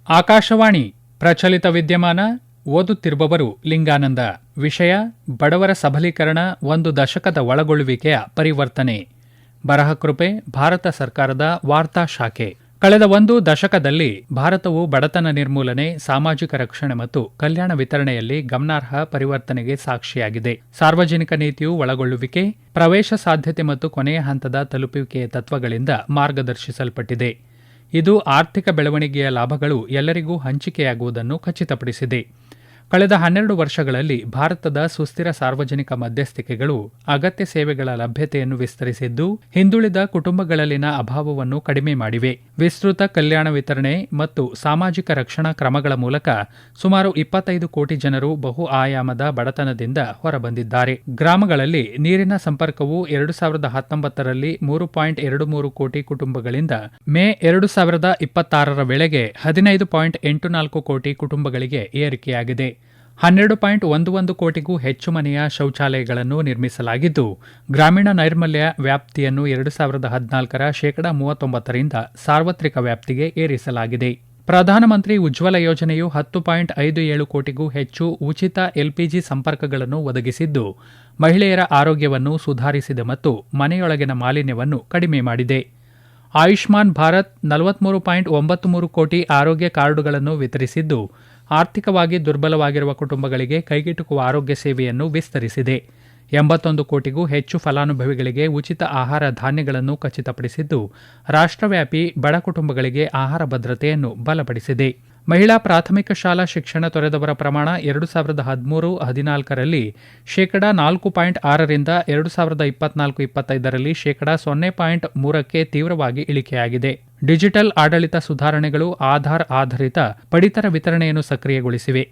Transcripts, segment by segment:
ಆಕಾಶವಾಣಿ ಪ್ರಚಲಿತ ವಿದ್ಯಮಾನ ಓದುತ್ತಿರುವವರು ಲಿಂಗಾನಂದ. ವಿಷಯ ಬಡವರ ಸಬಲೀಕರಣ, ಒಂದು ದಶಕದ ಒಳಗೊಳ್ಳುವಿಕೆಯ ಪರಿವರ್ತನೆ. ಬರಹ ಕೃಪೆ ಭಾರತ ಸರ್ಕಾರದ ವಾರ್ತಾ ಶಾಖೆ. ಕಳೆದ ಒಂದು ದಶಕದಲ್ಲಿ ಭಾರತವು ಬಡತನ ನಿರ್ಮೂಲನೆ, ಸಾಮಾಜಿಕ ರಕ್ಷಣೆ ಮತ್ತು ಕಲ್ಯಾಣ ವಿತರಣೆಯಲ್ಲಿ ಗಮನಾರ್ಹ ಪರಿವರ್ತನೆಗೆ ಸಾಕ್ಷಿಯಾಗಿದೆ. ಸಾರ್ವಜನಿಕ ನೀತಿಯು ಒಳಗೊಳ್ಳುವಿಕೆ, ಪ್ರವೇಶ ಸಾಧ್ಯತೆ ಮತ್ತು ಕೊನೆಯ ಹಂತದ ತಲುಪುವಿಕೆಯ ತತ್ವಗಳಿಂದ ಮಾರ್ಗದರ್ಶಿಸಲ್ಪಟ್ಟಿದೆ. ಇದು ಆರ್ಥಿಕ ಬೆಳವಣಿಗೆಯ ಲಾಭಗಳು ಎಲ್ಲರಿಗೂ ಹಂಚಿಕೆಯಾಗುವುದನ್ನು ಖಚಿತಪಡಿಸಿದೆ. ಕಳೆದ 12 ವರ್ಷಗಳಲ್ಲಿ ಭಾರತದ ಸುಸ್ಥಿರ ಸಾರ್ವಜನಿಕ ಮಧ್ಯಸ್ಥಿಕೆಗಳು ಅಗತ್ಯ ಸೇವೆಗಳ ಲಭ್ಯತೆಯನ್ನು ವಿಸ್ತರಿಸಿದ್ದು, ಹಿಂದುಳಿದ ಕುಟುಂಬಗಳಲ್ಲಿನ ಅಭಾವವನ್ನು ಕಡಿಮೆ ಮಾಡಿವೆ. ವಿಸ್ತೃತ ಕಲ್ಯಾಣ ವಿತರಣೆ ಮತ್ತು ಸಾಮಾಜಿಕ ರಕ್ಷಣಾ ಕ್ರಮಗಳ ಮೂಲಕ ಸುಮಾರು 25 ಕೋಟಿ ಜನರು ಬಹು ಆಯಾಮದ ಬಡತನದಿಂದ ಹೊರಬಂದಿದ್ದಾರೆ. ಗ್ರಾಮಗಳಲ್ಲಿ ನೀರಿನ ಸಂಪರ್ಕವು 2019ರಲ್ಲಿ 3.23 ಕೋಟಿ ಕುಟುಂಬಗಳಿಂದ ಮೇ 2026ರ ವೇಳೆಗೆ 15.84 ಕೋಟಿ ಕುಟುಂಬಗಳಿಗೆ ಏರಿಕೆಯಾಗಿದೆ. 12.11 ಕೋಟಿಗೂ ಹೆಚ್ಚು ಮನೆಯ ಶೌಚಾಲಯಗಳನ್ನು ನಿರ್ಮಿಸಲಾಗಿದ್ದು, ಗ್ರಾಮೀಣ ನೈರ್ಮಲ್ಯ ವ್ಯಾಪ್ತಿಯನ್ನು 2014ರ 39%ರಿಂದ ಸಾರ್ವತ್ರಿಕ ವ್ಯಾಪ್ತಿಗೆ ಏರಿಸಲಾಗಿದೆ. ಪ್ರಧಾನಮಂತ್ರಿ ಉಜ್ವಲ ಯೋಜನೆಯು 10.57 ಕೋಟಿಗೂ ಹೆಚ್ಚು ಉಚಿತ ಎಲ್ಪಿಜಿ ಸಂಪರ್ಕಗಳನ್ನು ಒದಗಿಸಿದ್ದು, ಮಹಿಳೆಯರ ಆರೋಗ್ಯವನ್ನು ಸುಧಾರಿಸಿದೆ ಮತ್ತು ಮನೆಯೊಳಗಿನ ಮಾಲಿನ್ಯವನ್ನು ಕಡಿಮೆ ಮಾಡಿದೆ. ಆಯುಷ್ಮಾನ್ ಭಾರತ್ 43.93 ಕೋಟಿ ಆರೋಗ್ಯ ಕಾರ್ಡುಗಳನ್ನು ವಿತರಿಸಿದ್ದು, ಆರ್ಥಿಕವಾಗಿ ದುರ್ಬಲವಾಗಿರುವ ಕುಟುಂಬಗಳಿಗೆ ಕೈಗೆಟುಕುವ ಆರೋಗ್ಯ ಸೇವೆಯನ್ನು ವಿಸ್ತರಿಸಿದೆ. 81 ಕೋಟಿಗೂ ಹೆಚ್ಚು ಫಲಾನುಭವಿಗಳಿಗೆ ಉಚಿತ ಆಹಾರ ಧಾನ್ಯಗಳನ್ನು ಖಚಿತಪಡಿಸಿದ್ದು, ರಾಷ್ಟ್ರವ್ಯಾಪಿ ಬಡ ಕುಟುಂಬಗಳಿಗೆ ಆಹಾರ ಭದ್ರತೆಯನ್ನು ಬಲಪಡಿಸಿದೆ. ಮಹಿಳಾ ಪ್ರಾಥಮಿಕ ಶಾಲಾ ಶಿಕ್ಷಣ ತೊರೆದವರ ಪ್ರಮಾಣ 2013-14ರಲ್ಲಿ 4.6ರಿಂದ 2024-25ರಲ್ಲಿ 0.3ಕ್ಕೆ ತೀವ್ರವಾಗಿ ಇಳಿಕೆಯಾಗಿದೆ. ಡಿಜಿಟಲ್ ಆಡಳಿತ ಸುಧಾರಣೆಗಳು ಆಧಾರ್ ಆಧಾರಿತ ಪಡಿತರ ವಿತರಣೆಯನ್ನು ಸಕ್ರಿಯಗೊಳಿಸಿವೆ.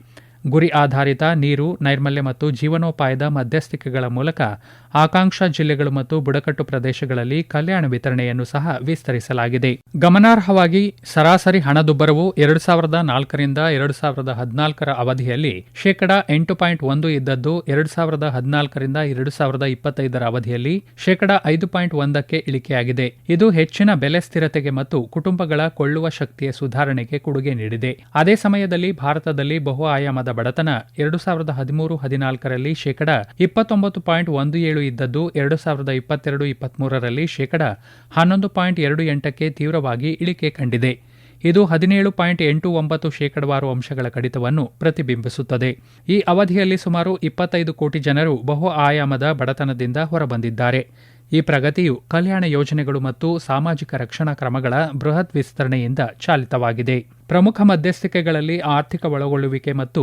ಗುರಿ ಆಧಾರಿತ ನೀರು, ನೈರ್ಮಲ್ಯ ಮತ್ತು ಜೀವನೋಪಾಯದ ಮಧ್ಯಸ್ಥಿಕೆಗಳ ಮೂಲಕ ಆಕಾಂಕ್ಷಾ ಜಿಲ್ಲೆಗಳು ಮತ್ತು ಬುಡಕಟ್ಟು ಪ್ರದೇಶಗಳಲ್ಲಿ ಕಲ್ಯಾಣ ವಿತರಣೆಯನ್ನು ಸಹ ವಿಸ್ತರಿಸಲಾಗಿದೆ. ಗಮನಾರ್ಹವಾಗಿ ಸರಾಸರಿ ಹಣದುಬ್ಬರವು 2004ರಿಂದ 2014ರ ಅವಧಿಯಲ್ಲಿ 8.1 ಇದ್ದದ್ದು 2014ರಿಂದ 2025ರ ಅವಧಿಯಲ್ಲಿ 5.1ಕ್ಕೆ ಇಳಿಕೆಯಾಗಿದೆ. ಇದು ಹೆಚ್ಚಿನ ಬೆಲೆ ಸ್ಥಿರತೆಗೆ ಮತ್ತು ಕುಟುಂಬಗಳ ಕೊಳ್ಳುವ ಶಕ್ತಿಯ ಸುಧಾರಣೆಗೆ ಕೊಡುಗೆ ನೀಡಿದೆ. ಅದೇ ಸಮಯದಲ್ಲಿ ಭಾರತದಲ್ಲಿ ಬಹು ಆಯಾಮದ ಬಡತನ 2013-14ರಲ್ಲಿ 29.17 ಇದ್ದದ್ದು 2022-23ರಲ್ಲಿ 11.28ಕ್ಕೆ ತೀವ್ರವಾಗಿ ಇಳಿಕೆ ಕಂಡಿದೆ. ಇದು 17.89 ಶೇಕಡಾವಾರು ಅಂಶಗಳ ಕಡಿತವನ್ನು ಪ್ರತಿಬಿಂಬಿಸುತ್ತದೆ. ಈ ಅವಧಿಯಲ್ಲಿ ಸುಮಾರು 25 ಕೋಟಿ ಜನರು ಬಹು ಆಯಾಮದ ಬಡತನದಿಂದ ಹೊರಬಂದಿದ್ದಾರೆ. ಈ ಪ್ರಗತಿಯು ಕಲ್ಯಾಣ ಯೋಜನೆಗಳು ಮತ್ತು ಸಾಮಾಜಿಕ ರಕ್ಷಣಾ ಕ್ರಮಗಳ ಬೃಹತ್ ವಿಸ್ತರಣೆಯಿಂದ ಚಾಲಿತವಾಗಿದೆ. ಪ್ರಮುಖ ಮಧ್ಯಸ್ಥಿಕೆಗಳಲ್ಲಿ ಆರ್ಥಿಕ ಒಳಗೊಳ್ಳುವಿಕೆ ಮತ್ತು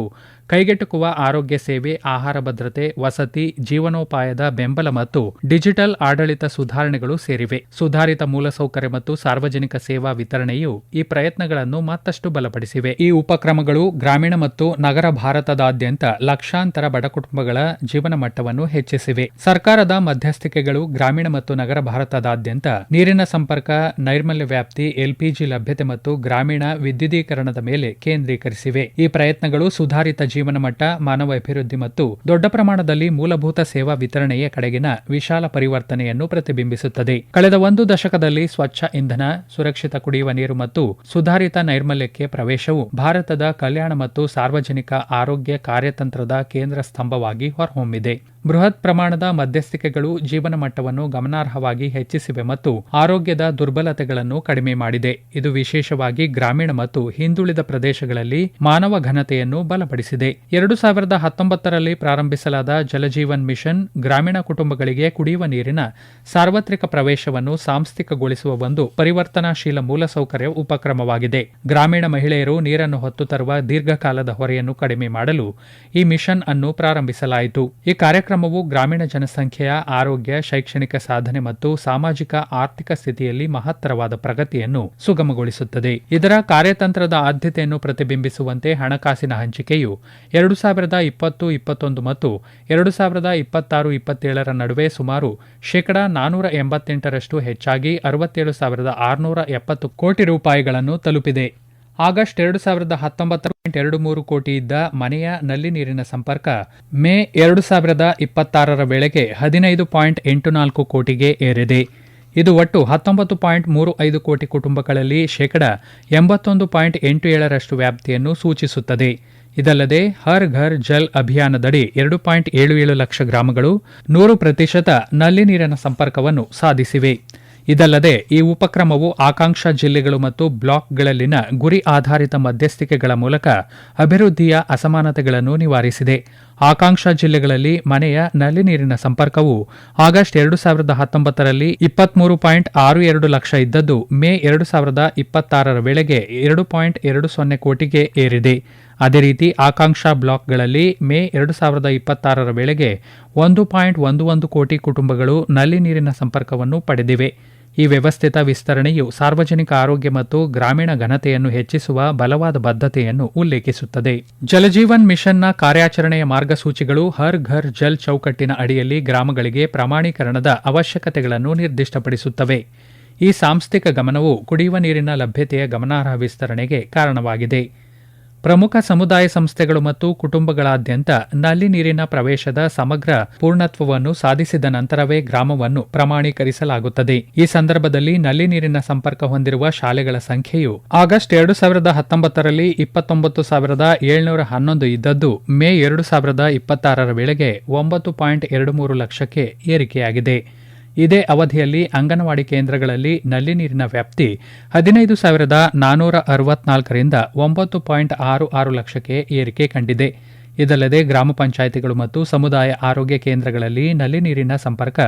ಕೈಗೆಟುಕುವ ಆರೋಗ್ಯ ಸೇವೆ, ಆಹಾರ ಭದ್ರತೆ, ವಸತಿ, ಜೀವನೋಪಾಯದ ಬೆಂಬಲ ಮತ್ತು ಡಿಜಿಟಲ್ ಆಡಳಿತ ಸುಧಾರಣೆಗಳು ಸೇರಿವೆ. ಸುಧಾರಿತ ಮೂಲಸೌಕರ್ಯ ಮತ್ತು ಸಾರ್ವಜನಿಕ ಸೇವಾ ವಿತರಣೆಯು ಈ ಪ್ರಯತ್ನಗಳನ್ನು ಮತ್ತಷ್ಟು ಬಲಪಡಿಸಿವೆ. ಈ ಉಪಕ್ರಮಗಳು ಗ್ರಾಮೀಣ ಮತ್ತು ನಗರ ಭಾರತದಾದ್ಯಂತ ಲಕ್ಷಾಂತರ ಬಡ ಕುಟುಂಬಗಳ ಜೀವನ ಮಟ್ಟವನ್ನು ಹೆಚ್ಚಿಸಿವೆ. ಸರ್ಕಾರದ ಮಧ್ಯಸ್ಥಿಕೆಗಳು ಗ್ರಾಮೀಣ ಮತ್ತು ನಗರ ಭಾರತದಾದ್ಯಂತ ನೀರಿನ ಸಂಪರ್ಕ, ನೈರ್ಮಲ್ಯ ವ್ಯಾಪ್ತಿ, ಎಲ್ಪಿಜಿ ಲಭ್ಯತೆ ಮತ್ತು ಗ್ರಾಮೀಣ ವಿದ್ಯುದೀಕರಣದ ಮೇಲೆ ಕೇಂದ್ರೀಕರಿಸಿವೆ. ಈ ಪ್ರಯತ್ನಗಳು ಸುಧಾರಿತ ಜೀವನ ಮಟ್ಟ, ಮಾನವ ಅಭಿವೃದ್ಧಿ ಮತ್ತು ದೊಡ್ಡ ಪ್ರಮಾಣದಲ್ಲಿ ಮೂಲಭೂತ ಸೇವಾ ವಿತರಣೆಯ ಕಡೆಗಿನ ವಿಶಾಲ ಪರಿವರ್ತನೆಯನ್ನು ಪ್ರತಿಬಿಂಬಿಸುತ್ತದೆ. ಕಳೆದ ಒಂದು ದಶಕದಲ್ಲಿ ಸ್ವಚ್ಛ ಇಂಧನ, ಸುರಕ್ಷಿತ ಕುಡಿಯುವ ನೀರು ಮತ್ತು ಸುಧಾರಿತ ನೈರ್ಮಲ್ಯಕ್ಕೆ ಪ್ರವೇಶವು ಭಾರತದ ಕಲ್ಯಾಣ ಮತ್ತು ಸಾರ್ವಜನಿಕ ಆರೋಗ್ಯ ಕಾರ್ಯತಂತ್ರದ ಕೇಂದ್ರ ಸ್ತಂಭವಾಗಿ ಹೊರಹೊಮ್ಮಿದೆ. ಬೃಹತ್ ಪ್ರಮಾಣದ ಮಧ್ಯಸ್ಥಿಕೆಗಳು ಜೀವನ ಮಟ್ಟವನ್ನು ಗಮನಾರ್ಹವಾಗಿ ಹೆಚ್ಚಿಸಿವೆ ಮತ್ತು ಆರೋಗ್ಯದ ದುರ್ಬಲತೆಗಳನ್ನು ಕಡಿಮೆ ಮಾಡಿದೆ. ಇದು ವಿಶೇಷವಾಗಿ ಗ್ರಾಮೀಣ ಮತ್ತು ಹಿಂದುಳಿದ ಪ್ರದೇಶಗಳಲ್ಲಿ ಮಾನವ ಘನತೆಯನ್ನು ಬಲಪಡಿಸಿದೆ. 2019ರಲ್ಲಿ ಪ್ರಾರಂಭಿಸಲಾದ ಜಲಜೀವನ್ ಮಿಷನ್ ಗ್ರಾಮೀಣ ಕುಟುಂಬಗಳಿಗೆ ಕುಡಿಯುವ ನೀರಿನ ಸಾರ್ವತ್ರಿಕ ಪ್ರವೇಶವನ್ನು ಸಾಂಸ್ಥಿಕಗೊಳಿಸುವ ಒಂದು ಪರಿವರ್ತನಾಶೀಲ ಮೂಲಸೌಕರ್ಯ ಉಪಕ್ರಮವಾಗಿದೆ. ಗ್ರಾಮೀಣ ಮಹಿಳೆಯರು ನೀರನ್ನು ಹೊತ್ತು ತರುವ ದೀರ್ಘಕಾಲದ ಹೊರೆಯನ್ನು ಕಡಿಮೆ ಮಾಡಲು ಈ ಮಿಷನ್ ಅನ್ನು ಪ್ರಾರಂಭಿಸಲಾಯಿತು. ಈ ಕಾರ್ಯಕ್ರಮವು ಗ್ರಾಮೀಣ ಜನಸಂಖ್ಯೆಯ ಆರೋಗ್ಯ, ಶೈಕ್ಷಣಿಕ ಸಾಧನೆ ಮತ್ತು ಸಾಮಾಜಿಕ ಆರ್ಥಿಕ ಸ್ಥಿತಿಯಲ್ಲಿ ಮಹತ್ತರವಾದ ಪ್ರಗತಿಯನ್ನು ಸುಗಮಗೊಳಿಸುತ್ತದೆ. ಇದರ ಕಾರ್ಯತಂತ್ರದ ಆದ್ಯತೆಯನ್ನು ಪ್ರತಿಬಿಂಬಿಸುವಂತೆ ಹಣಕಾಸಿನ ಹಂಚಿಕೆಯು 2020-21 ಮತ್ತು 2026-27ರ ನಡುವೆ ಸುಮಾರು 488ರಷ್ಟು ಹೆಚ್ಚಾಗಿ 67,670 ಕೋಟಿ ರೂಪಾಯಿಗಳನ್ನು ತಲುಪಿದೆ. ಆಗಸ್ಟ್ 2019 ಕೋಟಿ ಇದ್ದ ಮನೆಯ ನಲ್ಲಿ ನೀರಿನ ಸಂಪರ್ಕ ಮೇ 2026ರ ವೇಳೆಗೆ 15.84 ಕೋಟಿಗೆ ಏರಿದೆ. ಇದು ಒಟ್ಟು 19.35 ಕೋಟಿ ಕುಟುಂಬಗಳಲ್ಲಿ ಶೇಕಡ 81.87% ವ್ಯಾಪ್ತಿಯನ್ನು ಸೂಚಿಸುತ್ತದೆ. ಇದಲ್ಲದೆ ಹರ್ ಘರ್ ಜಲ್ ಅಭಿಯಾನದಡಿ 2.77 ಲಕ್ಷ ಗ್ರಾಮಗಳು 100% ನಲ್ಲಿ ನೀರಿನ ಸಂಪರ್ಕವನ್ನು ಸಾಧಿಸಿವೆ. ಇದಲ್ಲದೆ ಈ ಉಪಕ್ರಮವು ಆಕಾಂಕ್ಷಾ ಜಿಲ್ಲೆಗಳು ಮತ್ತು ಬ್ಲಾಕ್ಗಳಲ್ಲಿನ ಗುರಿ ಆಧಾರಿತ ಮಧ್ಯಸ್ಥಿಕೆಗಳ ಮೂಲಕ ಅಭಿವೃದ್ಧಿಯ ಅಸಮಾನತೆಗಳನ್ನು ನಿವಾರಿಸಿದೆ. ಆಕಾಂಕ್ಷಾ ಜಿಲ್ಲೆಗಳಲ್ಲಿ ಮನೆಯ ನಲ್ಲಿ ನೀರಿನ ಸಂಪರ್ಕವು ಆಗಸ್ಟ್ 2019ರಲ್ಲಿ 23.62 ಲಕ್ಷ ಇದ್ದದ್ದು ಮೇ 2026ರ ವೇಳೆಗೆ 2.20 ಕೋಟಿಗೆ ಏರಿದೆ. ಅದೇ ರೀತಿ ಆಕಾಂಕ್ಷಾ ಬ್ಲಾಕ್ಗಳಲ್ಲಿ ಮೇ 2026ರ ವೇಳೆಗೆ 1.11 ಕೋಟಿ ಕುಟುಂಬಗಳು ನಲ್ಲಿ ನೀರಿನ ಸಂಪರ್ಕವನ್ನು ಪಡೆದಿವೆ. ಈ ವ್ಯವಸ್ಥಿತ ವಿಸ್ತರಣೆಯು ಸಾರ್ವಜನಿಕ ಆರೋಗ್ಯ ಮತ್ತು ಗ್ರಾಮೀಣ ಘನತೆಯನ್ನು ಹೆಚ್ಚಿಸುವ ಬಲವಾದ ಬದ್ಧತೆಯನ್ನು ಉಲ್ಲೇಖಿಸುತ್ತದೆ. ಜಲಜೀವನ್ ಮಿಷನ್ನ ಕಾರ್ಯಾಚರಣೆಯ ಮಾರ್ಗಸೂಚಿಗಳು ಹರ್ ಘರ್ ಜಲ್ ಚೌಕಟ್ಟಿನ ಅಡಿಯಲ್ಲಿ ಗ್ರಾಮಗಳಿಗೆ ಪ್ರಮಾಣೀಕರಣದ ಅವಶ್ಯಕತೆಗಳನ್ನು ನಿರ್ದಿಷ್ಟಪಡಿಸುತ್ತವೆ. ಈ ಸಾಂಸ್ಥಿಕ ಗಮನವು ಕುಡಿಯುವ ನೀರಿನ ಲಭ್ಯತೆಯ ಗಮನಾರ್ಹ ವಿಸ್ತರಣೆಗೆ ಕಾರಣವಾಗಿದೆ. ಪ್ರಮುಖ ಸಮುದಾಯ ಸಂಸ್ಥೆಗಳು ಮತ್ತು ಕುಟುಂಬಗಳಾದ್ಯಂತ ನಲ್ಲಿ ನೀರಿನ ಪ್ರವೇಶದ ಸಮಗ್ರ ಪೂರ್ಣತ್ವವನ್ನು ಸಾಧಿಸಿದ ನಂತರವೇ ಗ್ರಾಮವನ್ನು ಪ್ರಮಾಣೀಕರಿಸಲಾಗುತ್ತದೆ. ಈ ಸಂದರ್ಭದಲ್ಲಿ ನಲ್ಲಿ ನೀರಿನ ಸಂಪರ್ಕ ಹೊಂದಿರುವ ಶಾಲೆಗಳ ಸಂಖ್ಯೆಯು ಆಗಸ್ಟ್ 2019ರಲ್ಲಿ 29,711 ಇದ್ದದ್ದು ಮೇ 2026ರ ವೇಳೆಗೆ 9.23 ಲಕ್ಷಕ್ಕೆ ಏರಿಕೆಯಾಗಿದೆ. ಇದೇ ಅವಧಿಯಲ್ಲಿ ಅಂಗನವಾಡಿ ಕೇಂದ್ರಗಳಲ್ಲಿ ನಲ್ಲಿ ನೀರಿನ ವ್ಯಾಪ್ತಿ 15,464ರಿಂದ 9.66 ಲಕ್ಷಕ್ಕೆ ಏರಿಕೆ ಕಂಡಿದೆ. ಇದಲ್ಲದೆ ಗ್ರಾಮ ಪಂಚಾಯಿತಿಗಳು ಮತ್ತು ಸಮುದಾಯ ಆರೋಗ್ಯ ಕೇಂದ್ರಗಳಲ್ಲಿ ನಲ್ಲಿ ನೀರಿನ ಸಂಪರ್ಕ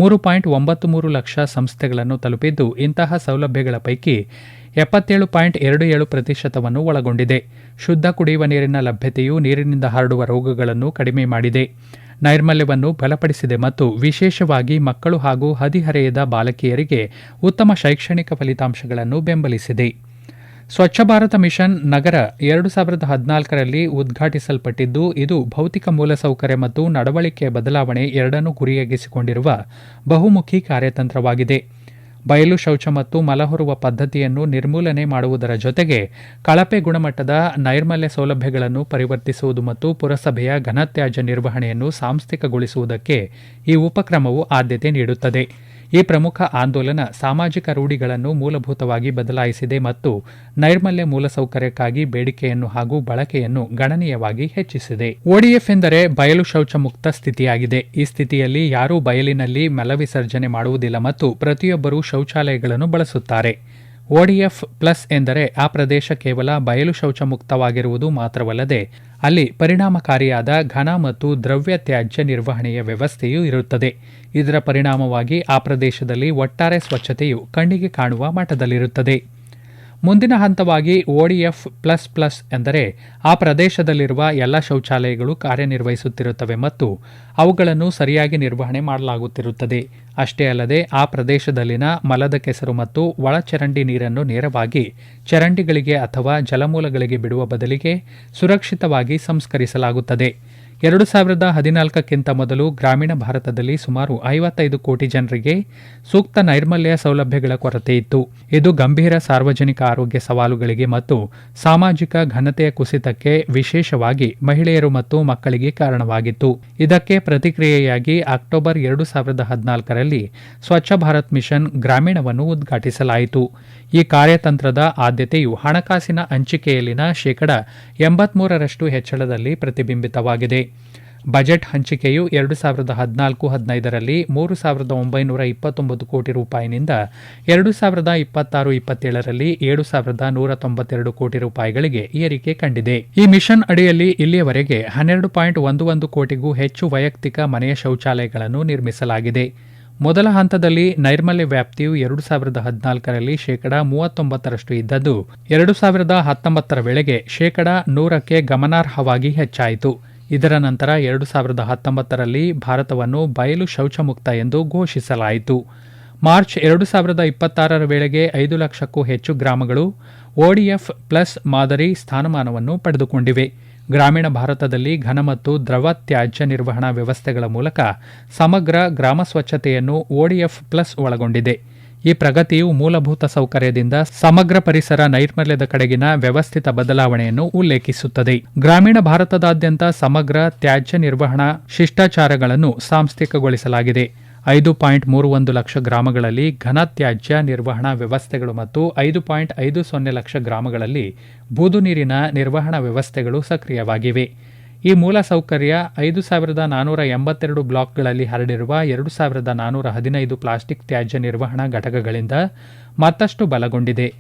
3.93 ಲಕ್ಷ ಸಂಸ್ಥೆಗಳನ್ನು ತಲುಪಿದ್ದು ಇಂತಹ ಸೌಲಭ್ಯಗಳ ಪೈಕಿ 77.27% ಒಳಗೊಂಡಿದೆ. ಶುದ್ಧ ಕುಡಿಯುವ ನೀರಿನ ಲಭ್ಯತೆಯು ನೀರಿನಿಂದ ಹರಡುವ ರೋಗಗಳನ್ನು ಕಡಿಮೆ ಮಾಡಿದೆ, ನೈರ್ಮಲ್ಯವನ್ನು ಬಲಪಡಿಸಿದೆ ಮತ್ತು ವಿಶೇಷವಾಗಿ ಮಕ್ಕಳು ಹಾಗೂ ಹದಿಹರೆಯದ ಬಾಲಕಿಯರಿಗೆ ಉತ್ತಮ ಶೈಕ್ಷಣಿಕ ಫಲಿತಾಂಶಗಳನ್ನು ಬೆಂಬಲಿಸಿದೆ. ಸ್ವಚ್ಛ ಭಾರತ ಮಿಷನ್ ನಗರ 2014ರಲ್ಲಿ ಉದ್ಘಾಟಿಸಲ್ಪಟ್ಟಿದ್ದು, ಇದು ಭೌತಿಕ ಮೂಲಸೌಕರ್ಯ ಮತ್ತು ನಡವಳಿಕೆಯ ಬದಲಾವಣೆ ಎರಡನ್ನೂ ಗುರಿಯಾಗಿಸಿಕೊಂಡಿರುವ ಬಹುಮುಖಿ ಕಾರ್ಯತಂತ್ರವಾಗಿದೆ. ಬಯಲು ಶೌಚ ಮತ್ತು ಮಲಹೊರುವ ಪದ್ಧತಿಯನ್ನು ನಿರ್ಮೂಲನೆ ಮಾಡುವುದರ ಜೊತೆಗೆ ಕಳಪೆ ಗುಣಮಟ್ಟದ ನೈರ್ಮಲ್ಯ ಸೌಲಭ್ಯಗಳನ್ನು ಪರಿವರ್ತಿಸುವುದು ಮತ್ತು ಪುರಸಭೆಯ ಘನತ್ಯಾಜ್ಯ ನಿರ್ವಹಣೆಯನ್ನು ಸಾಂಸ್ಥಿಕಗೊಳಿಸುವುದಕ್ಕೆ ಈ ಉಪಕ್ರಮವು ಆದ್ಯತೆ ನೀಡುತ್ತದೆ. ಈ ಪ್ರಮುಖ ಆಂದೋಲನ ಸಾಮಾಜಿಕ ರೂಢಿಗಳನ್ನು ಮೂಲಭೂತವಾಗಿ ಬದಲಾಯಿಸಿದೆ ಮತ್ತು ನೈರ್ಮಲ್ಯ ಮೂಲಸೌಕರ್ಯಕ್ಕಾಗಿ ಬೇಡಿಕೆಯನ್ನು ಹಾಗೂ ಬಳಕೆಯನ್ನು ಗಣನೀಯವಾಗಿ ಹೆಚ್ಚಿಸಿದೆ. ODF ಎಂದರೆ ಬಯಲು ಶೌಚ ಮುಕ್ತ ಸ್ಥಿತಿಯಾಗಿದೆ. ಈ ಸ್ಥಿತಿಯಲ್ಲಿ ಯಾರೂ ಬಯಲಿನಲ್ಲಿ ಮಲವಿಸರ್ಜನೆ ಮಾಡುವುದಿಲ್ಲ ಮತ್ತು ಪ್ರತಿಯೊಬ್ಬರೂ ಶೌಚಾಲಯಗಳನ್ನು ಬಳಸುತ್ತಾರೆ. ODF ಪ್ಲಸ್ ಎಂದರೆ ಆ ಪ್ರದೇಶ ಕೇವಲ ಬಯಲು ಶೌಚ ಮುಕ್ತವಾಗಿರುವುದು ಮಾತ್ರವಲ್ಲದೆ ಅಲ್ಲಿ ಪರಿಣಾಮಕಾರಿಯಾದ ಘನ ಮತ್ತು ದ್ರವ್ಯ ತ್ಯಾಜ್ಯ ನಿರ್ವಹಣೆಯ ವ್ಯವಸ್ಥೆಯೂ ಇರುತ್ತದೆ. ಇದರ ಪರಿಣಾಮವಾಗಿ ಆ ಪ್ರದೇಶದಲ್ಲಿ ಒಟ್ಟಾರೆ ಸ್ವಚ್ಛತೆಯು ಕಣ್ಣಿಗೆ ಕಾಣುವ ಮಟ್ಟದಲ್ಲಿರುತ್ತದೆ. ಮುಂದಿನ ಹಂತವಾಗಿ ODF ಪ್ಲಸ್ ಎಂದರೆ ಆ ಪ್ರದೇಶದಲ್ಲಿರುವ ಎಲ್ಲ ಶೌಚಾಲಯಗಳು ಕಾರ್ಯನಿರ್ವಹಿಸುತ್ತಿರುತ್ತವೆ ಮತ್ತು ಅವುಗಳನ್ನು ಸರಿಯಾಗಿ ನಿರ್ವಹಣೆ ಮಾಡಲಾಗುತ್ತಿರುತ್ತದೆ. ಅಷ್ಟೇ ಅಲ್ಲದೆ ಆ ಪ್ರದೇಶದಲ್ಲಿನ ಮಲದ ಕೆಸರು ಮತ್ತು ಒಳಚರಂಡಿ ನೀರನ್ನು ನೇರವಾಗಿ ಚರಂಡಿಗಳಿಗೆ ಅಥವಾ ಜಲಮೂಲಗಳಿಗೆ ಬಿಡುವ ಬದಲಿಗೆ ಸುರಕ್ಷಿತವಾಗಿ ಸಂಸ್ಕರಿಸಲಾಗುತ್ತದೆ. 2014ಕ್ಕಿಂತ ಮೊದಲು ಗ್ರಾಮೀಣ ಭಾರತದಲ್ಲಿ ಸುಮಾರು 55 ಕೋಟಿ ಜನರಿಗೆ ಸೂಕ್ತ ನೈರ್ಮಲ್ಯ ಸೌಲಭ್ಯಗಳ ಕೊರತೆಯಿತ್ತು. ಇದು ಗಂಭೀರ ಸಾರ್ವಜನಿಕ ಆರೋಗ್ಯ ಸವಾಲುಗಳಿಗೆ ಮತ್ತು ಸಾಮಾಜಿಕ ಘನತೆಯ ಕುಸಿತಕ್ಕೆ, ವಿಶೇಷವಾಗಿ ಮಹಿಳೆಯರು ಮತ್ತು ಮಕ್ಕಳಿಗೆ ಕಾರಣವಾಗಿತ್ತು. ಇದಕ್ಕೆ ಪ್ರತಿಕ್ರಿಯೆಯಾಗಿ ಅಕ್ಟೋಬರ್ 2014ರಲ್ಲಿ ಸ್ವಚ್ಛ ಭಾರತ್ ಮಿಷನ್ ಗ್ರಾಮೀಣವನ್ನು ಉದ್ಘಾಟಿಸಲಾಯಿತು. ಈ ಕಾರ್ಯತಂತ್ರದ ಆದ್ಯತೆಯು ಹಣಕಾಸಿನ ಹಂಚಿಕೆಯಲ್ಲಿನ ಶೇಕಡ 83ರಷ್ಟು ಹೆಚ್ಚಳದಲ್ಲಿ ಪ್ರತಿಬಿಂಬಿತವಾಗಿದೆ. ಬಜೆಟ್ ಹಂಚಿಕೆಯು 2014-15ರಲ್ಲಿ 3,929 ಕೋಟಿ ರೂಪಾಯಿನಿಂದ 2026-27ರಲ್ಲಿ 7,192 ಕೋಟಿ ರೂಪಾಯಿಗಳಿಗೆ ಏರಿಕೆ ಕಂಡಿದೆ. ಈ ಮಿಷನ್ ಅಡಿಯಲ್ಲಿ ಇಲ್ಲಿಯವರೆಗೆ 12.11 ಕೋಟಿಗೂ ಹೆಚ್ಚು ವೈಯಕ್ತಿಕ ಮನೆಯ ಶೌಚಾಲಯಗಳನ್ನು ನಿರ್ಮಿಸಲಾಗಿದೆ. ಮೊದಲ ಹಂತದಲ್ಲಿ ನೈರ್ಮಲ್ಯ ವ್ಯಾಪ್ತಿಯು 2014ರಲ್ಲಿ ಶೇಕಡ 39ರಷ್ಟು ಇದ್ದದ್ದು 2019ರ ವೇಳೆಗೆ ಶೇಕಡ 100ಕ್ಕೆ ಗಮನಾರ್ಹವಾಗಿ ಹೆಚ್ಚಾಯಿತು. ಇದರ ನಂತರ 2019ರಲ್ಲಿ ಭಾರತವನ್ನು ಬಯಲು ಶೌಚಮುಕ್ತ ಎಂದು ಘೋಷಿಸಲಾಯಿತು. ಮಾರ್ಚ್ 2026ರ ವೇಳೆಗೆ 5 ಲಕ್ಷಕ್ಕೂ ಹೆಚ್ಚು ಗ್ರಾಮಗಳು ODF ಪ್ಲಸ್ ಮಾದರಿ ಸ್ಥಾನಮಾನವನ್ನು ಪಡೆದುಕೊಂಡಿವೆ. ಗ್ರಾಮೀಣ ಭಾರತದಲ್ಲಿ ಘನ ಮತ್ತು ದ್ರವ ತ್ಯಾಜ್ಯ ನಿರ್ವಹಣಾ ವ್ಯವಸ್ಥೆಗಳ ಮೂಲಕ ಸಮಗ್ರ ಗ್ರಾಮ ಸ್ವಚ್ಛತೆಯನ್ನು ODF ಪ್ಲಸ್ ಒಳಗೊಂಡಿದೆ. ಈ ಪ್ರಗತಿಯು ಮೂಲಭೂತ ಸೌಕರ್ಯದಿಂದ ಸಮಗ್ರ ಪರಿಸರ ನೈರ್ಮಲ್ಯದ ಕಡೆಗಿನ ವ್ಯವಸ್ಥಿತ ಬದಲಾವಣೆಯನ್ನು ಉಲ್ಲೇಖಿಸುತ್ತದೆ. ಗ್ರಾಮೀಣ ಭಾರತದಾದ್ಯಂತ ಸಮಗ್ರ ತ್ಯಾಜ್ಯ ನಿರ್ವಹಣಾ ಶಿಷ್ಟಾಚಾರಗಳನ್ನು ಸಾಂಸ್ಥಿಕಗೊಳಿಸಲಾಗಿದೆ. 5.31 ಲಕ್ಷ ಗ್ರಾಮಗಳಲ್ಲಿ ಘನ ತ್ಯಾಜ್ಯ ನಿರ್ವಹಣಾ ವ್ಯವಸ್ಥೆಗಳು ಮತ್ತು 5.50 ಲಕ್ಷ ಗ್ರಾಮಗಳಲ್ಲಿ ಬೂದು ನೀರಿನ ನಿರ್ವಹಣಾ ವ್ಯವಸ್ಥೆಗಳು ಸಕ್ರಿಯವಾಗಿವೆ. ಈ ಮೂಲಸೌಕರ್ಯ 5,482 ಬ್ಲಾಕ್ಗಳಲ್ಲಿ ಹರಡಿರುವ 2,415 ಪ್ಲಾಸ್ಟಿಕ್ ತ್ಯಾಜ್ಯ ನಿರ್ವಹಣಾ ಘಟಕಗಳಿಂದ ಮತ್ತಷ್ಟು ಬಲಗೊಂಡಿದೆ.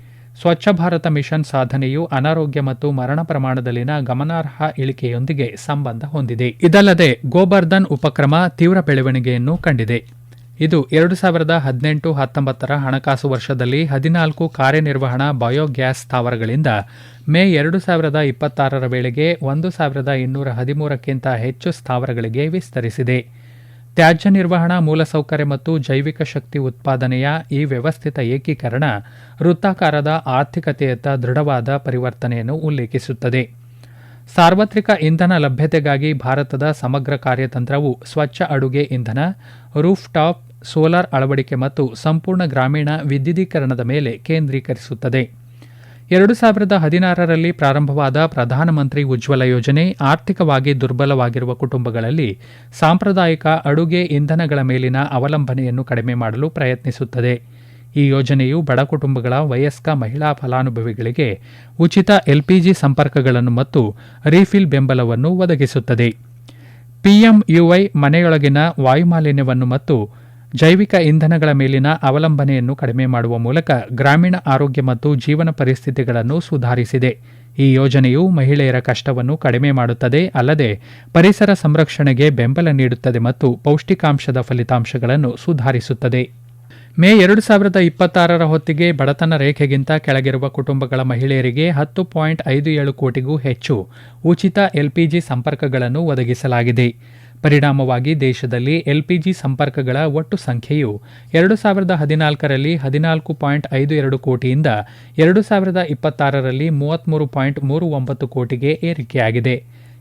ಸ್ವಚ್ಛ ಭಾರತ ಮಿಷನ್ ಸಾಧನೆಯು ಅನಾರೋಗ್ಯ ಮತ್ತು ಮರಣ ಪ್ರಮಾಣದಲ್ಲಿನ ಗಮನಾರ್ಹ ಇಳಿಕೆಯೊಂದಿಗೆ ಸಂಬಂಧ ಹೊಂದಿದೆ. ಇದಲ್ಲದೆ ಗೋಬರ್ಧನ್ ಉಪಕ್ರಮ ತೀವ್ರ ಬೆಳವಣಿಗೆಯನ್ನು ಕಂಡಿದೆ. ಇದು 2018-19 ಹಣಕಾಸು ವರ್ಷದಲ್ಲಿ 14 ಕಾರ್ಯನಿರ್ವಹಣಾ ಬಯೋಗ್ಯಾಸ್ ಸ್ಥಾವರಗಳಿಂದ ಮೇ 2026 ವೇಳೆಗೆ 1,213ಕ್ಕಿಂತ ಹೆಚ್ಚು ಸ್ಥಾವರಗಳಿಗೆ ವಿಸ್ತರಿಸಿದೆ. ತ್ಯಾಜ್ಯ ನಿರ್ವಹಣಾ ಮೂಲಸೌಕರ್ಯ ಮತ್ತು ಜೈವಿಕ ಶಕ್ತಿ ಉತ್ಪಾದನೆಯ ಈ ವ್ಯವಸ್ಥಿತ ಏಕೀಕರಣ ವೃತ್ತಾಕಾರದ ಆರ್ಥಿಕತೆಯತ್ತ ದೃಢವಾದ ಪರಿವರ್ತನೆಯನ್ನು ಉಲ್ಲೇಖಿಸುತ್ತದೆ. ಸಾರ್ವತ್ರಿಕ ಇಂಧನ ಲಭ್ಯತೆಗಾಗಿ ಭಾರತದ ಸಮಗ್ರ ಕಾರ್ಯತಂತ್ರವು ಸ್ವಚ್ಛ ಅಡುಗೆ ಇಂಧನ, ರೂಫ್ ಟಾಪ್ ಸೋಲಾರ್ ಅಳವಡಿಕೆ ಮತ್ತು ಸಂಪೂರ್ಣ ಗ್ರಾಮೀಣ ವಿದ್ಯುದೀಕರಣದ ಮೇಲೆ ಕೇಂದ್ರೀಕರಿಸುತ್ತದೆ. 2016ರಲ್ಲಿ ಪ್ರಾರಂಭವಾದ ಪ್ರಧಾನಮಂತ್ರಿ ಉಜ್ವಲ ಯೋಜನೆ ಆರ್ಥಿಕವಾಗಿ ದುರ್ಬಲವಾಗಿರುವ ಕುಟುಂಬಗಳಲ್ಲಿ ಸಾಂಪ್ರದಾಯಿಕ ಅಡುಗೆ ಇಂಧನಗಳ ಮೇಲಿನ ಅವಲಂಬನೆಯನ್ನು ಕಡಿಮೆ ಮಾಡಲು ಪ್ರಯತ್ನಿಸುತ್ತದೆ. ಈ ಯೋಜನೆಯು ಬಡ ಕುಟುಂಬಗಳ ವಯಸ್ಕ ಮಹಿಳಾ ಫಲಾನುಭವಿಗಳಿಗೆ ಉಚಿತ ಎಲ್ಪಿಜಿ ಸಂಪರ್ಕಗಳನ್ನು ಮತ್ತು ರೀಫಿಲ್ ಬೆಂಬಲವನ್ನು ಒದಗಿಸುತ್ತದೆ. ಪಿಎಂಯುವೈ ಮನೆಯೊಳಗಿನ ವಾಯುಮಾಲಿನ್ಯವನ್ನು ಮತ್ತು ಜೈವಿಕ ಇಂಧನಗಳ ಮೇಲಿನ ಅವಲಂಬನೆಯನ್ನು ಕಡಿಮೆ ಮಾಡುವ ಮೂಲಕ ಗ್ರಾಮೀಣ ಆರೋಗ್ಯ ಮತ್ತು ಜೀವನ ಪರಿಸ್ಥಿತಿಗಳನ್ನು ಸುಧಾರಿಸಿದೆ. ಈ ಯೋಜನೆಯು ಮಹಿಳೆಯರ ಕಷ್ಟವನ್ನು ಕಡಿಮೆ ಮಾಡುತ್ತದೆ, ಅಲ್ಲದೆ ಪರಿಸರ ಸಂರಕ್ಷಣೆಗೆ ಬೆಂಬಲ ನೀಡುತ್ತದೆ ಮತ್ತು ಪೌಷ್ಟಿಕಾಂಶದ ಫಲಿತಾಂಶಗಳನ್ನು ಸುಧಾರಿಸುತ್ತದೆ. ಮೇ 2026 ಹೊತ್ತಿಗೆ ಬಡತನ ರೇಖೆಗಿಂತ ಕೆಳಗಿರುವ ಕುಟುಂಬಗಳ ಮಹಿಳೆಯರಿಗೆ 10.57 ಕೋಟಿಗೂ ಹೆಚ್ಚು ಉಚಿತ ಎಲ್ಪಿಜಿ ಸಂಪರ್ಕಗಳನ್ನು ಒದಗಿಸಲಾಗಿದೆ. ಪರಿಣಾಮವಾಗಿ ದೇಶದಲ್ಲಿ ಎಲ್ಪಿಜಿ ಸಂಪರ್ಕಗಳ ಒಟ್ಟು ಸಂಖ್ಯೆಯು 2014ರಲ್ಲಿ 14.52 ಕೋಟಿಯಿಂದ 2026ರಲ್ಲಿ 33.39 ಕೋಟಿಗೆ ಏರಿಕೆಯಾಗಿದೆ.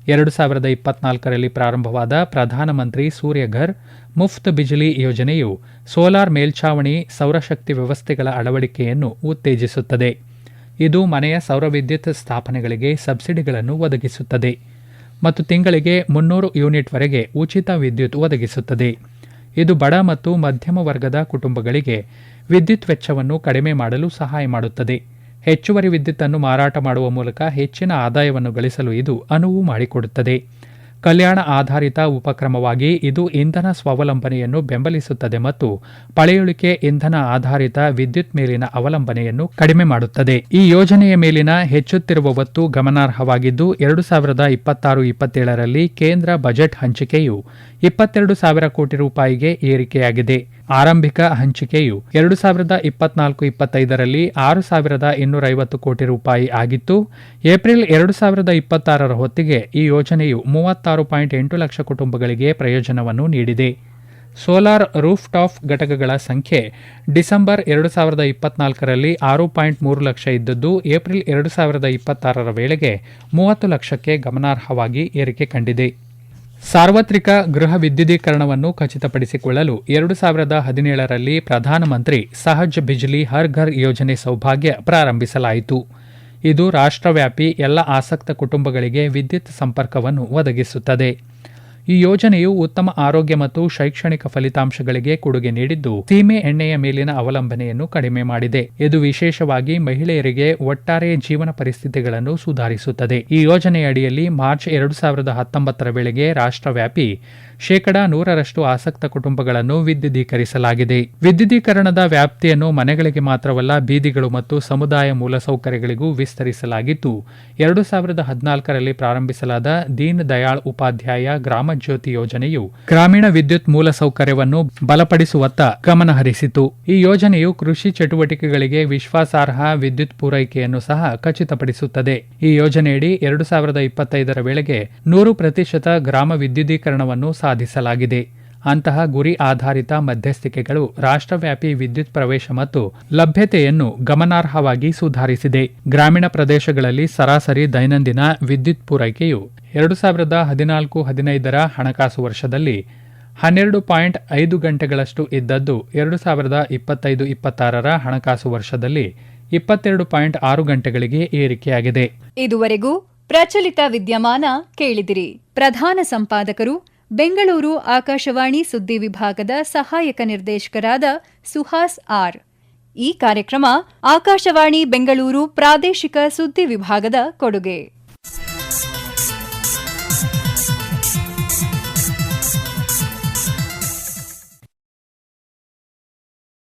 2024ರಲ್ಲಿ ಪ್ರಾರಂಭವಾದ ಪ್ರಧಾನಮಂತ್ರಿ ಸೂರ್ಯಘರ್ ಮುಫ್ತ್ ಬಿಜ್ಲಿ ಯೋಜನೆಯು ಸೋಲಾರ್ ಮೇಲ್ಛಾವಣಿ ಸೌರಶಕ್ತಿ ವ್ಯವಸ್ಥೆಗಳ ಅಳವಡಿಕೆಯನ್ನು ಉತ್ತೇಜಿಸುತ್ತದೆ. ಇದು ಮನೆಯ ಸೌರವಿದ್ಯುತ್ ಸ್ಥಾಪನೆಗಳಿಗೆ ಸಬ್ಸಿಡಿಗಳನ್ನು ಒದಗಿಸುತ್ತದೆ ಮತ್ತು ತಿಂಗಳಿಗೆ 300 ಯೂನಿಟ್ವರೆಗೆ ಉಚಿತ ವಿದ್ಯುತ್ ಒದಗಿಸುತ್ತದೆ. ಇದು ಬಡ ಮತ್ತು ಮಧ್ಯಮ ವರ್ಗದ ಕುಟುಂಬಗಳಿಗೆ ವಿದ್ಯುತ್ ವೆಚ್ಚವನ್ನು ಕಡಿಮೆ ಮಾಡಲು ಸಹಾಯ ಮಾಡುತ್ತದೆ. ಹೆಚ್ಚುವರಿ ವಿದ್ಯುತ್ತನ್ನು ಮಾರಾಟ ಮಾಡುವ ಮೂಲಕ ಹೆಚ್ಚಿನ ಆದಾಯವನ್ನು ಗಳಿಸಲು ಇದು ಅನುವು ಮಾಡಿಕೊಡುತ್ತದೆ. ಕಲ್ಯಾಣ ಆಧಾರಿತ ಉಪಕ್ರಮವಾಗಿ ಇದು ಇಂಧನ ಸ್ವಾವಲಂಬನೆಯನ್ನು ಬೆಂಬಲಿಸುತ್ತದೆ ಮತ್ತು ಪಳೆಯುಳಿಕೆ ಇಂಧನ ಆಧಾರಿತ ವಿದ್ಯುತ್ ಮೇಲಿನ ಅವಲಂಬನೆಯನ್ನು ಕಡಿಮೆ ಮಾಡುತ್ತದೆ. ಈ ಯೋಜನೆಯ ಮೇಲಿನ ಹೆಚ್ಚುತ್ತಿರುವ ಒತ್ತು ಗಮನಾರ್ಹವಾಗಿದ್ದು 2026-27ರಲ್ಲಿ ಕೇಂದ್ರ ಬಜೆಟ್ ಹಂಚಿಕೆಯು 22,000 ಕೋಟಿ ರೂಪಾಯಿಗೆ ಏರಿಕೆಯಾಗಿದೆ. ಆರಂಭಿಕ ಹಂಚಿಕೆಯು 2024-25ರಲ್ಲಿ 6,250 ಕೋಟಿ ರೂಪಾಯಿ ಆಗಿತ್ತು. ಏಪ್ರಿಲ್ 2026 ಹೊತ್ತಿಗೆ ಈ ಯೋಜನೆಯು 36.8 ಲಕ್ಷ ಕುಟುಂಬಗಳಿಗೆ ಪ್ರಯೋಜನವನ್ನು ನೀಡಿದೆ. ಸೋಲಾರ್ ರೂಫ್ ಟಾಪ್ ಘಟಕಗಳ ಸಂಖ್ಯೆ ಡಿಸೆಂಬರ್ 2024ರಲ್ಲಿ 6.3 ಲಕ್ಷ ಇದ್ದದ್ದು ಏಪ್ರಿಲ್ 2026 ವೇಳೆಗೆ 30 ಲಕ್ಷಕ್ಕೆ ಗಮನಾರ್ಹವಾಗಿ ಏರಿಕೆ ಕಂಡಿದೆ. ಸಾರ್ವತ್ರಿಕ ಗೃಹ ವಿದ್ಯುದೀಕರಣವನ್ನು ಖಚಿತಪಡಿಸಿಕೊಳ್ಳಲು 2017ರಲ್ಲಿ ಪ್ರಧಾನಮಂತ್ರಿ ಸಹಜ್ ಬಿಜ್ಲಿ ಹರ್ ಘರ್ ಯೋಜನೆ ಸೌಭಾಗ್ಯ ಪ್ರಾರಂಭಿಸಲಾಯಿತು. ಇದು ರಾಷ್ಟ್ರವ್ಯಾಪಿ ಎಲ್ಲ ಆಸಕ್ತ ಕುಟುಂಬಗಳಿಗೆ ವಿದ್ಯುತ್ ಸಂಪರ್ಕವನ್ನು ಒದಗಿಸುತ್ತದೆ. ಈ ಯೋಜನೆಯು ಉತ್ತಮ ಆರೋಗ್ಯ ಮತ್ತು ಶೈಕ್ಷಣಿಕ ಫಲಿತಾಂಶಗಳಿಗೆ ಕೊಡುಗೆ ನೀಡಿದ್ದು ಸೀಮೆ ಎಣ್ಣೆಯ ಮೇಲಿನ ಅವಲಂಬನೆಯನ್ನು ಕಡಿಮೆ ಮಾಡಿದೆ. ಇದು ವಿಶೇಷವಾಗಿ ಮಹಿಳೆಯರಿಗೆ ಒಟ್ಟಾರೆ ಜೀವನ ಪರಿಸ್ಥಿತಿಗಳನ್ನು ಸುಧಾರಿಸುತ್ತದೆ. ಈ ಯೋಜನೆಯಡಿಯಲ್ಲಿ ಮಾರ್ಚ್ 2019 ವೇಳೆಗೆ ರಾಷ್ಟ್ರವ್ಯಾಪಿ 100% ಆಸಕ್ತ ಕುಟುಂಬಗಳನ್ನು ವಿದ್ಯುದೀಕರಿಸಲಾಗಿದೆ. ವಿದ್ಯುದೀಕರಣದ ವ್ಯಾಪ್ತಿಯನ್ನು ಮನೆಗಳಿಗೆ ಮಾತ್ರವಲ್ಲ ಬೀದಿಗಳು ಮತ್ತು ಸಮುದಾಯ ಮೂಲಸೌಕರ್ಯಗಳಿಗೂ ವಿಸ್ತರಿಸಲಾಗಿದ್ದು 2014ರಲ್ಲಿ ಪ್ರಾರಂಭಿಸಲಾದ ದೀನ್ ದಯಾಳ್ ಉಪಾಧ್ಯಾಯ ಗ್ರಾಮ ಜ್ಯೋತಿ ಯೋಜನೆಯು ಗ್ರಾಮೀಣ ವಿದ್ಯುತ್ ಮೂಲಸೌಕರ್ಯವನ್ನು ಬಲಪಡಿಸುವತ್ತ ಗಮನಹರಿಸಿತು. ಈ ಯೋಜನೆಯು ಕೃಷಿ ಚಟುವಟಿಕೆಗಳಿಗೆ ವಿಶ್ವಾಸಾರ್ಹ ವಿದ್ಯುತ್ ಪೂರೈಕೆಯನ್ನು ಸಹ ಖಚಿತಪಡಿಸುತ್ತದೆ. ಈ ಯೋಜನೆಯಡಿ 2025 ವೇಳೆಗೆ 100% ಗ್ರಾಮ ವಿದ್ಯುದೀಕರಣವನ್ನು ಸಾಧಿಸಲಾಗಿದೆ. ಅಂತಹ ಗುರಿ ಆಧಾರಿತ ಮಧ್ಯಸ್ಥಿಕೆಗಳು ರಾಷ್ಟ್ರವ್ಯಾಪಿ ವಿದ್ಯುತ್ ಪ್ರವೇಶ ಮತ್ತು ಲಭ್ಯತೆಯನ್ನು ಗಮನಾರ್ಹವಾಗಿ ಸುಧಾರಿಸಿದೆ. ಗ್ರಾಮೀಣ ಪ್ರದೇಶಗಳಲ್ಲಿ ಸರಾಸರಿ ದೈನಂದಿನ ವಿದ್ಯುತ್ ಪೂರೈಕೆಯು 2014-15 ಹಣಕಾಸು ವರ್ಷದಲ್ಲಿ 12.5 ಗಂಟೆಗಳಷ್ಟು ಇದ್ದದ್ದು 2025-26 ಹಣಕಾಸು ವರ್ಷದಲ್ಲಿ 22.6 ಗಂಟೆಗಳಿಗೆ ಏರಿಕೆಯಾಗಿದೆ. ಇದುವರೆಗೂ ಪ್ರಚಲಿತ ವಿದ್ಯಮಾನ ಕೇಳಿದಿರಿ. ಪ್ರಧಾನ ಸಂಪಾದಕರು ಬೆಂಗಳೂರು ಆಕಾಶವಾಣಿ ಸುದ್ದಿ ವಿಭಾಗದ ಸಹಾಯಕ ನಿರ್ದೇಶಕರಾದ ಸುಹಾಸ್ ಆರ್. ಈ ಕಾರ್ಯಕ್ರಮ ಆಕಾಶವಾಣಿ ಬೆಂಗಳೂರು ಪ್ರಾದೇಶಿಕ ಸುದ್ದಿ ವಿಭಾಗದ ಕೊಡುಗೆ.